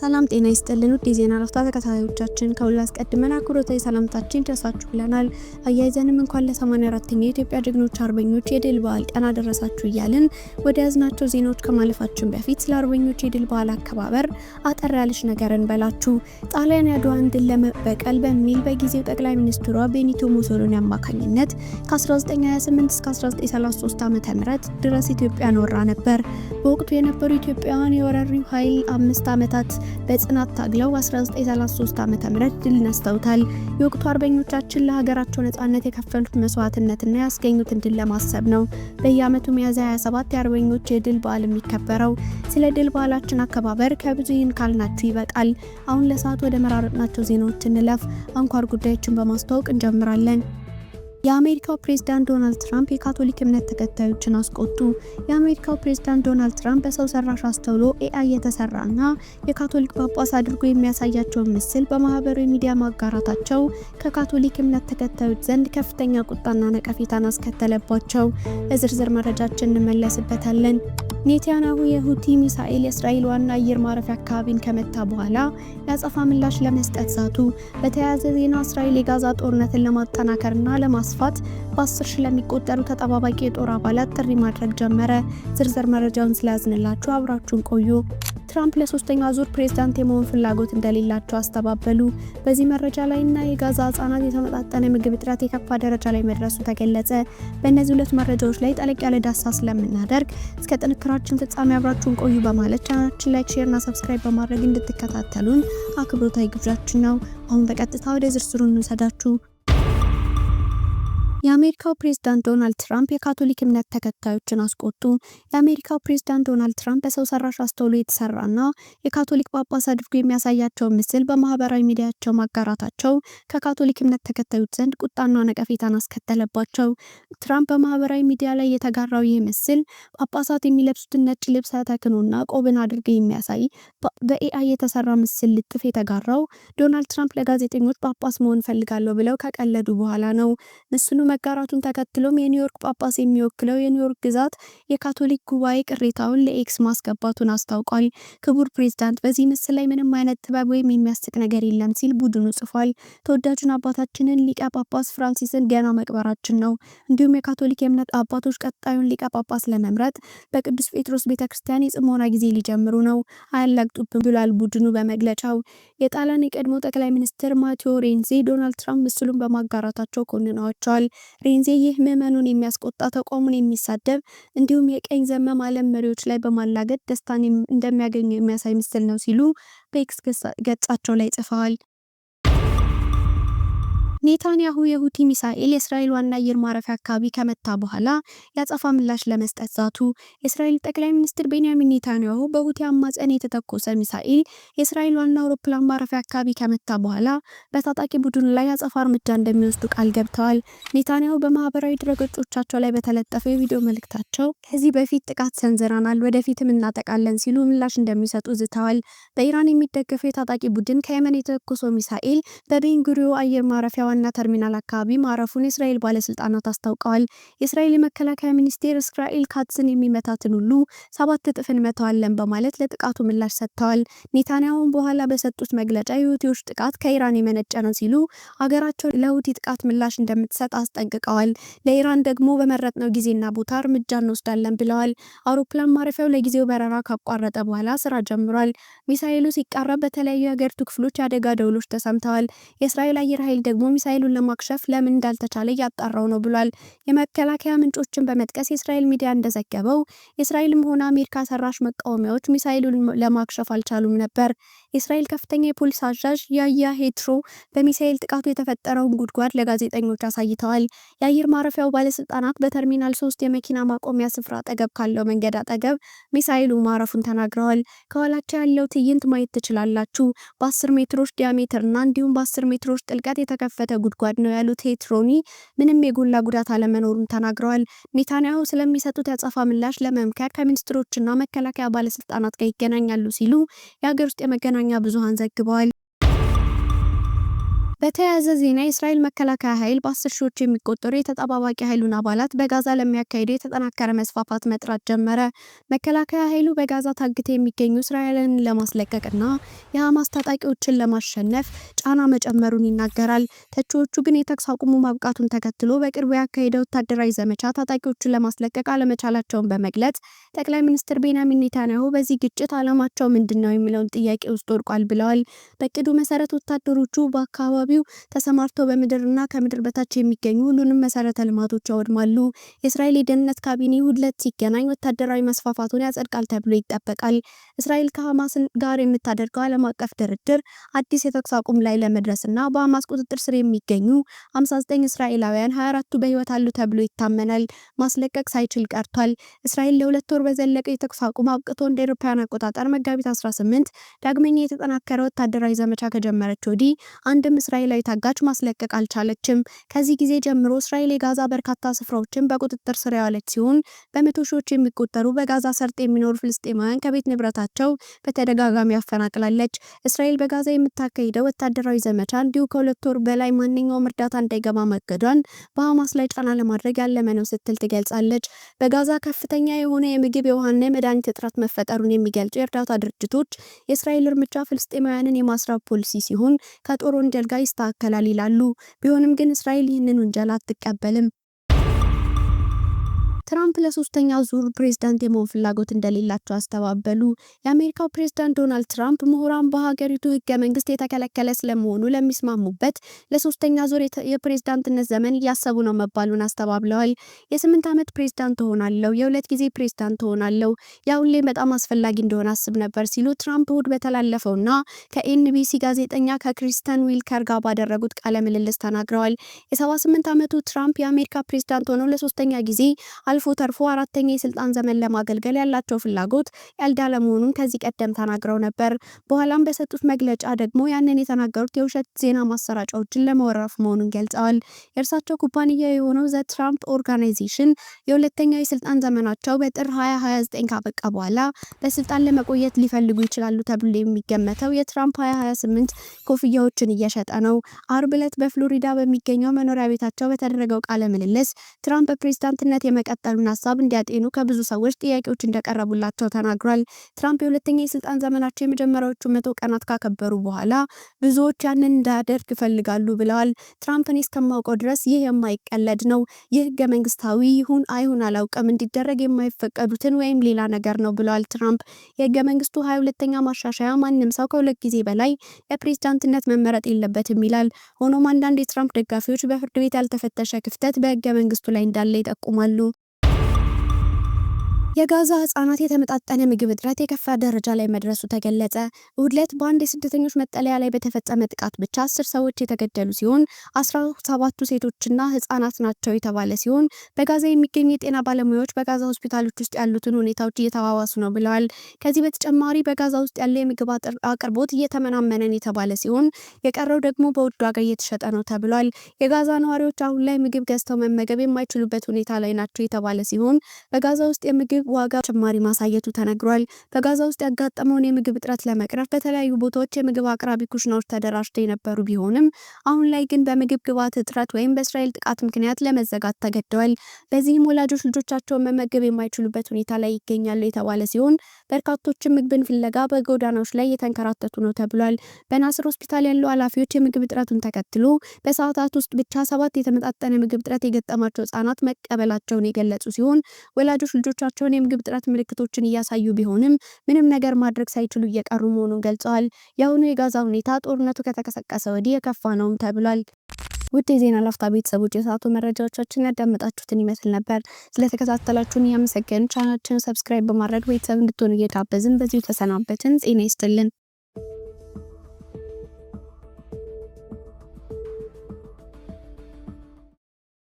ሰላም ጤና ይስጥልን ውድ የዜና ረፍታ ተከታታዮቻችን ከሁሉ አስቀድመን አክብሮታዊ ሰላምታችን ይድረሳችሁ ብለናል። አያይዘንም እንኳን ለ84ኛው የኢትዮጵያ ጀግኖች አርበኞች የድል በዓል ቀን አደረሳችሁ እያልን ወደ ያዝናቸው ዜናዎች ከማለፋችን በፊት ስለ አርበኞች የድል በዓል አከባበር አጠር ያለች ነገር እንበላችሁ። ጣሊያን የአድዋን ድል ለመበቀል በሚል በጊዜው ጠቅላይ ሚኒስትሯ ቤኒቶ ሙሶሊኒ አማካኝነት ከ1928 እስከ 1933 ዓ.ም ድረስ ኢትዮጵያን ወራ ነበር። በወቅቱ የነበሩ ኢትዮጵያውያን የወራሪው ኃይል 5 ዓመታት በጽናት ታግለው 1933 ዓ.ም ድል ነስተውታል። የወቅቱ አርበኞቻችን ለሀገራቸው ነጻነት የከፈሉት መስዋዕትነትና ያስገኙትን ድል ለማሰብ ነው በየዓመቱ ሚያዝያ 27 የአርበኞች የድል በዓል የሚከበረው። ስለ ድል በዓላችን አከባበር ከብዙ ይህን ካልናችሁ ይበቃል። አሁን ለሰዓት ወደ መራረጥናቸው ዜናዎች እንለፍ። አንኳር ጉዳዮችን በማስተዋወቅ እንጀምራለን። የአሜሪካው ፕሬዝዳንት ዶናልድ ትራምፕ የካቶሊክ እምነት ተከታዮችን አስቆጡ። የአሜሪካው ፕሬዝዳንት ዶናልድ ትራምፕ በሰው ሰራሽ አስተውሎ AI የተሰራና የካቶሊክ ጳጳስ አድርጎ የሚያሳያቸውን ምስል በማህበራዊ ሚዲያ ማጋራታቸው ከካቶሊክ እምነት ተከታዮች ዘንድ ከፍተኛ ቁጣና ነቀፌታን አስከተለባቸው። ለዝርዝር መረጃችን እንመለስበታለን። ኔታንያሁ የሁቲ ሚሳኤል የእስራኤል ዋና አየር ማረፊያ አካባቢን ከመታ በኋላ ያጸፋ ምላሽ ለመስጠት ዛቱ። በተያያዘ ዜና እስራኤል የጋዛ ጦርነትን ለማጠናከርና ለማስፋት በ10 ሺህ ለሚቆጠሩ ተጠባባቂ የጦር አባላት ጥሪ ማድረግ ጀመረ። ዝርዝር መረጃውን ስለያዝንላችሁ አብራችሁን ቆዩ። ትራምፕ ለሶስተኛ ዙር ፕሬዝዳንት የመሆን ፍላጎት እንደሌላቸው አስተባበሉ። በዚህ መረጃ ላይና የጋዛ ህጻናት የተመጣጠነ ምግብ እጥረት የከፋ ደረጃ ላይ መድረሱ ተገለጸ። በእነዚህ ሁለት መረጃዎች ላይ ጠለቅ ያለ ዳሰሳ ስለምናደርግ እስከ ጥንክራችን ፍጻሜ አብራችሁን ቆዩ በማለት ቻናላችን ላይክ፣ ሼር እና ሰብስክራይብ በማድረግ እንድትከታተሉን አክብሮታዊ ግብዣችን ነው። አሁን በቀጥታ ወደ ዝርዝሩ እንውሰዳችሁ። የአሜሪካው ፕሬዝዳንት ዶናልድ ትራምፕ የካቶሊክ እምነት ተከታዮችን አስቆጡ። የአሜሪካው ፕሬዝዳንት ዶናልድ ትራምፕ በሰው ሰራሽ አስተውሎ የተሰራና የካቶሊክ ጳጳስ አድርጎ የሚያሳያቸውን ምስል በማህበራዊ ሚዲያቸው ማጋራታቸው ከካቶሊክ እምነት ተከታዮች ዘንድ ቁጣና ነቀፌታን አስከተለባቸው። ትራምፕ በማህበራዊ ሚዲያ ላይ የተጋራው ይህ ምስል ጳጳሳት የሚለብሱትን ነጭ ልብስ ተክኖና ቆብን አድርገው የሚያሳይ በAI የተሰራ ምስል ልጥፍ የተጋራው ዶናልድ ትራምፕ ለጋዜጠኞች ጳጳስ መሆን ፈልጋለሁ ብለው ከቀለዱ በኋላ ነው። ምስሉ መጋራቱን ተከትሎም የኒውዮርክ ጳጳስ የሚወክለው የኒውዮርክ ግዛት የካቶሊክ ጉባኤ ቅሬታውን ለኤክስ ማስገባቱን አስታውቋል። ክቡር ፕሬዝዳንት፣ በዚህ ምስል ላይ ምንም አይነት ጥበብ ወይም የሚያስቅ ነገር የለም ሲል ቡድኑ ጽፏል። ተወዳጁን አባታችንን ሊቀ ጳጳስ ፍራንሲስን ገና መቅበራችን ነው። እንዲሁም የካቶሊክ የእምነት አባቶች ቀጣዩን ሊቀ ጳጳስ ለመምረጥ በቅዱስ ጴጥሮስ ቤተክርስቲያን የጽሞና ጊዜ ሊጀምሩ ነው፣ አያላግጡብን ብሏል ቡድኑ በመግለጫው። የጣሊያን የቀድሞ ጠቅላይ ሚኒስትር ማቴዎ ሬንዚ ዶናልድ ትራምፕ ምስሉን በማጋራታቸው ኮንነዋቸዋል። ሬንዚ ይህ ምዕመኑን የሚያስቆጣ፣ ተቋሙን የሚሳደብ እንዲሁም የቀኝ ዘመም ዓለም መሪዎች ላይ በማላገጥ ደስታን እንደሚያገኙ የሚያሳይ ምስል ነው ሲሉ በኤክስ ገጻቸው ላይ ጽፈዋል። ኔታንያሁ የሁቲ ሚሳኤል የእስራኤል ዋና አየር ማረፊያ አካባቢ ከመታ በኋላ ያጸፋ ምላሽ ለመስጠት ዛቱ። የእስራኤል ጠቅላይ ሚኒስትር ቤንያሚን ኔታንያሁ በሁቲ አማጽያን የተተኮሰ ሚሳኤል የእስራኤል ዋና አውሮፕላን ማረፊያ አካባቢ ከመታ በኋላ በታጣቂ ቡድኑ ላይ ያጸፋ እርምጃ እንደሚወስዱ ቃል ገብተዋል። ኔታንያሁ በማህበራዊ ድረገጾቻቸው ላይ በተለጠፈው የቪዲዮ መልእክታቸው ከዚህ በፊት ጥቃት ሰንዝረናል፣ ወደፊትም እናጠቃለን ሲሉ ምላሽ እንደሚሰጡ ዝተዋል። በኢራን የሚደገፈው የታጣቂ ቡድን ከየመን የተተኮሰው ሚሳኤል በቤንጉሪዮ አየር ማረፊያ ዋና ተርሚናል አካባቢ ማረፉን የእስራኤል ባለስልጣናት አስታውቀዋል። የእስራኤል የመከላከያ ሚኒስቴር እስራኤል ካትስን የሚመታትን ሁሉ 7 እጥፍ እንመታዋለን በማለት ለጥቃቱ ምላሽ ሰጥተዋል። ኔታንያሁን በኋላ በሰጡት መግለጫ የሁቲዎች ጥቃት ከኢራን የመነጨ ነው ሲሉ ሀገራቸው ለሁቲ ጥቃት ምላሽ እንደምትሰጥ አስጠንቅቀዋል። ለኢራን ደግሞ በመረጥነው ጊዜና ቦታ እርምጃ እንወስዳለን ብለዋል። አውሮፕላን ማረፊያው ለጊዜው በረራ ካቋረጠ በኋላ ስራ ጀምሯል። ሚሳኤሉ ሲቃረብ በተለያዩ የሀገሪቱ ክፍሎች የአደጋ ደውሎች ተሰምተዋል። የእስራኤል አየር ኃይል ደግሞ ሚሳኤሉን ለማክሸፍ ለምን እንዳልተቻለ እያጣራው ነው ብሏል። የመከላከያ ምንጮችን በመጥቀስ የእስራኤል ሚዲያ እንደዘገበው የእስራኤልም ሆነ አሜሪካ ሰራሽ መቃወሚያዎች ሚሳኤሉን ለማክሸፍ አልቻሉም ነበር። የእስራኤል ከፍተኛ የፖሊስ አዛዥ ያያ ሄትሮ በሚሳኤል ጥቃቱ የተፈጠረውን ጉድጓድ ለጋዜጠኞች አሳይተዋል። የአየር ማረፊያው ባለስልጣናት በተርሚናል 3 የመኪና ማቆሚያ ስፍራ አጠገብ ካለው መንገድ አጠገብ ሚሳኤሉ ማረፉን ተናግረዋል። ከኋላቸው ያለው ትዕይንት ማየት ትችላላችሁ። በ10 ሜትሮች ዲያሜትርና እንዲሁም በ10 ሜትሮች ጥልቀት የተከፈተ ጉድጓድ ነው ያሉት ሄትሮኒ ምንም የጎላ ጉዳት አለመኖሩን ተናግረዋል። ኔታንያሁ ስለሚሰጡት ያጸፋ ምላሽ ለመምከር ከሚኒስትሮችና መከላከያ ባለስልጣናት ጋር ይገናኛሉ ሲሉ የሀገር ውስጥ የመገናኛ ብዙሃን ዘግበዋል። በተያያዘ ዜና የእስራኤል መከላከያ ኃይል በ10 ሺዎች የሚቆጠሩ የተጠባባቂ ኃይሉን አባላት በጋዛ ለሚያካሂደው የተጠናከረ መስፋፋት መጥራት ጀመረ። መከላከያ ኃይሉ በጋዛ ታግተው የሚገኙ እስራኤልን ለማስለቀቅና የሐማስ ታጣቂዎችን ለማሸነፍ ጫና መጨመሩን ይናገራል። ተቺዎቹ ግን የተኩስ አቁሙ ማብቃቱን ተከትሎ በቅርቡ ያካሄደው ወታደራዊ ዘመቻ ታጣቂዎችን ለማስለቀቅ አለመቻላቸውን በመግለጽ ጠቅላይ ሚኒስትር ቤንያሚን ኔታንያሁ በዚህ ግጭት ዓላማቸው ምንድነው የሚለውን ጥያቄ ውስጥ ወድቋል ብለዋል። በቅዱ መሰረት ወታደሮቹ በአካባቢው ተሰማርተው በምድርና ከምድር በታች የሚገኙ ሁሉንም መሰረተ ልማቶች ያወድማሉ። የእስራኤል የደህንነት ካቢኔ ሁለት ሲገናኝ ወታደራዊ መስፋፋቱን ያጸድቃል ተብሎ ይጠበቃል። እስራኤል ከሐማስ ጋር የምታደርገው ዓለም አቀፍ ድርድር አዲስ የተኩስ አቁም ላይ ለመድረስና በሐማስ ቁጥጥር ስር የሚገኙ 59 እስራኤላውያን 24ቱ በህይወት አሉ ተብሎ ይታመናል ማስለቀቅ ሳይችል ቀርቷል። እስራኤል ለ2 ወር በዘለቀው የተኩስ አቁም አብቅቶ እንደ አውሮፓውያን አቆጣጠር መጋቢት 18 ዳግመኛ የተጠናከረ ወታደራዊ ዘመቻ ከጀመረች ወዲህ አንድም እስራኤላዊ ታጋች ማስለቀቅ አልቻለችም። ከዚህ ጊዜ ጀምሮ እስራኤል የጋዛ በርካታ ስፍራዎችን በቁጥጥር ስር ያዋለች ሲሆን በመቶ ሺዎች የሚቆጠሩ በጋዛ ሰርጥ የሚኖሩ ፍልስጤማውያን ከቤት ንብረታቸው በተደጋጋሚ ያፈናቅላለች። እስራኤል በጋዛ የምታካሂደው ወታደራዊ ዘመቻ እንዲሁ ከ2 ወር በላይ ማንኛውም እርዳታ እንዳይገባ ማገዷን በሐማስ ላይ ጫና ለማድረግ ያለመ ነው ስትል ትገልጻለች። በጋዛ ከፍተኛ የሆነ የምግብ የውሃና የመድኃኒት እጥረት መፈጠሩን የሚገልጹ የእርዳታ ድርጅቶች የእስራኤል እርምጃ ፍልስጤማውያንን የማስራብ ፖሊሲ ሲሆን ከጦር ወንጀል ጋር ይስተካከላል ይላሉ። ቢሆንም ግን እስራኤል ይህንን ውንጀላ አትቀበልም። ትራምፕ ለሶስተኛ ዙር ፕሬዝዳንት የመሆን ፍላጎት እንደሌላቸው አስተባበሉ። የአሜሪካው ፕሬዝዳንት ዶናልድ ትራምፕ ምሁራን በሀገሪቱ ህገ መንግስት የተከለከለ ስለመሆኑ ለሚስማሙበት ለሶስተኛ ዙር የፕሬዝዳንትነት ዘመን እያሰቡ ነው መባሉን አስተባብለዋል። የ8 ዓመት ፕሬዝዳንት ሆናለሁ፣ የ2 ጊዜ ፕሬዝዳንት ሆናለሁ፣ ያ ሁሌ በጣም አስፈላጊ እንደሆነ አስብ ነበር ሲሉ ትራምፕ እሁድ በተላለፈውና ከኤንቢሲ ጋዜጠኛ ከክሪስተን ዊልከር ጋር ባደረጉት ቃለ ምልልስ ተናግረዋል። የ78 ዓመቱ ትራምፕ የአሜሪካ ፕሬዝዳንት ሆነው ለሶስተኛ ጊዜ አልፎ ተርፎ አራተኛ የስልጣን ዘመን ለማገልገል ያላቸው ፍላጎት ያልዳለ መሆኑን ከዚህ ቀደም ተናግረው ነበር። በኋላም በሰጡት መግለጫ ደግሞ ያንን የተናገሩት የውሸት ዜና ማሰራጫዎችን ለመወረፍ መሆኑን ገልጸዋል። የእርሳቸው ኩባንያ የሆነው ዘ ትራምፕ ኦርጋናይዜሽን የሁለተኛው የስልጣን ዘመናቸው በጥር 2029 ካበቃ በኋላ በስልጣን ለመቆየት ሊፈልጉ ይችላሉ ተብሎ የሚገመተው የትራምፕ 2028 ኮፍያዎችን እየሸጠ ነው። አርብ ዕለት በፍሎሪዳ በሚገኘው መኖሪያ ቤታቸው በተደረገው ቃለ ምልልስ ትራምፕ በፕሬዝዳንትነት የመቀጠሉን ሀሳብ እንዲያጤኑ ከብዙ ሰዎች ጥያቄዎች እንደቀረቡላቸው ተናግሯል። ትራምፕ የሁለተኛ የስልጣን ዘመናቸው የመጀመሪያዎቹ 100 ቀናት ካከበሩ በኋላ ብዙዎች ያንን እንዳደርግ ይፈልጋሉ ብለዋል። ትራምፕ እኔ እስከማውቀው ድረስ ይህ የማይቀለድ ነው። ይህ ህገ መንግስታዊ ይሁን አይሁን አላውቅም፣ እንዲደረግ የማይፈቀዱትን ወይም ሌላ ነገር ነው ብለዋል ትራምፕ። የህገ መንግስቱ 22ኛ ማሻሻያ ማንም ሰው ከ2 ጊዜ በላይ ለፕሬዝዳንትነት መመረጥ የለበትም ይላል። ሆኖም አንዳንድ የትራምፕ ደጋፊዎች በፍርድ ቤት ያልተፈተሸ ክፍተት በህገ መንግስቱ ላይ እንዳለ ይጠቁማሉ። የጋዛ ህጻናት የተመጣጠነ ምግብ እጥረት የከፋ ደረጃ ላይ መድረሱ ተገለጸ። እሁድ ዕለት በአንድ የስደተኞች መጠለያ ላይ በተፈጸመ ጥቃት ብቻ 10 ሰዎች የተገደሉ ሲሆን 17ቱ ሴቶችና ህጻናት ናቸው የተባለ ሲሆን በጋዛ የሚገኙ የጤና ባለሙያዎች በጋዛ ሆስፒታሎች ውስጥ ያሉትን ሁኔታዎች እየተባባሱ ነው ብለዋል። ከዚህ በተጨማሪ በጋዛ ውስጥ ያለ የምግብ አቅርቦት እየተመናመነን የተባለ ሲሆን የቀረው ደግሞ በውድ ዋጋ እየተሸጠ ነው ተብሏል። የጋዛ ነዋሪዎች አሁን ላይ ምግብ ገዝተው መመገብ የማይችሉበት ሁኔታ ላይ ናቸው የተባለ ሲሆን በጋዛ ውስጥ የምግብ ዋጋ ጭማሪ ማሳየቱ ተነግሯል። በጋዛ ውስጥ ያጋጠመውን የምግብ እጥረት ለመቅረፍ በተለያዩ ቦታዎች የምግብ አቅራቢ ኩሽናዎች ተደራጅተው የነበሩ ቢሆንም አሁን ላይ ግን በምግብ ግብዓት እጥረት ወይም በእስራኤል ጥቃት ምክንያት ለመዘጋት ተገደዋል። በዚህም ወላጆች ልጆቻቸውን መመገብ የማይችሉበት ሁኔታ ላይ ይገኛሉ የተባለ ሲሆን በርካቶችም ምግብን ፍለጋ በጎዳናዎች ላይ እየተንከራተቱ ነው ተብሏል። በናስር ሆስፒታል ያሉ ኃላፊዎች የምግብ እጥረቱን ተከትሎ በሰዓታት ውስጥ ብቻ 7 የተመጣጠነ ምግብ እጥረት የገጠማቸው ህጻናት መቀበላቸውን የገለጹ ሲሆን ወላጆች ልጆቻቸውን የምግብ እጥረት ምልክቶችን እያሳዩ ቢሆንም ምንም ነገር ማድረግ ሳይችሉ እየቀሩ መሆኑን ገልጸዋል። የአሁኑ የጋዛ ሁኔታ ጦርነቱ ከተቀሰቀሰ ወዲህ የከፋ ነውም ተብሏል። ውድ የዜና ላፍታ ቤተሰቦች የሰዓቱ መረጃዎቻችን ያዳመጣችሁትን ይመስል ነበር። ስለተከታተላችሁን እያመሰገንን ቻናላችንን ሰብስክራይብ በማድረግ ቤተሰብ እንድትሆኑ እየጋበዝን በዚሁ ተሰናበትን። ጤና ይስጥልን።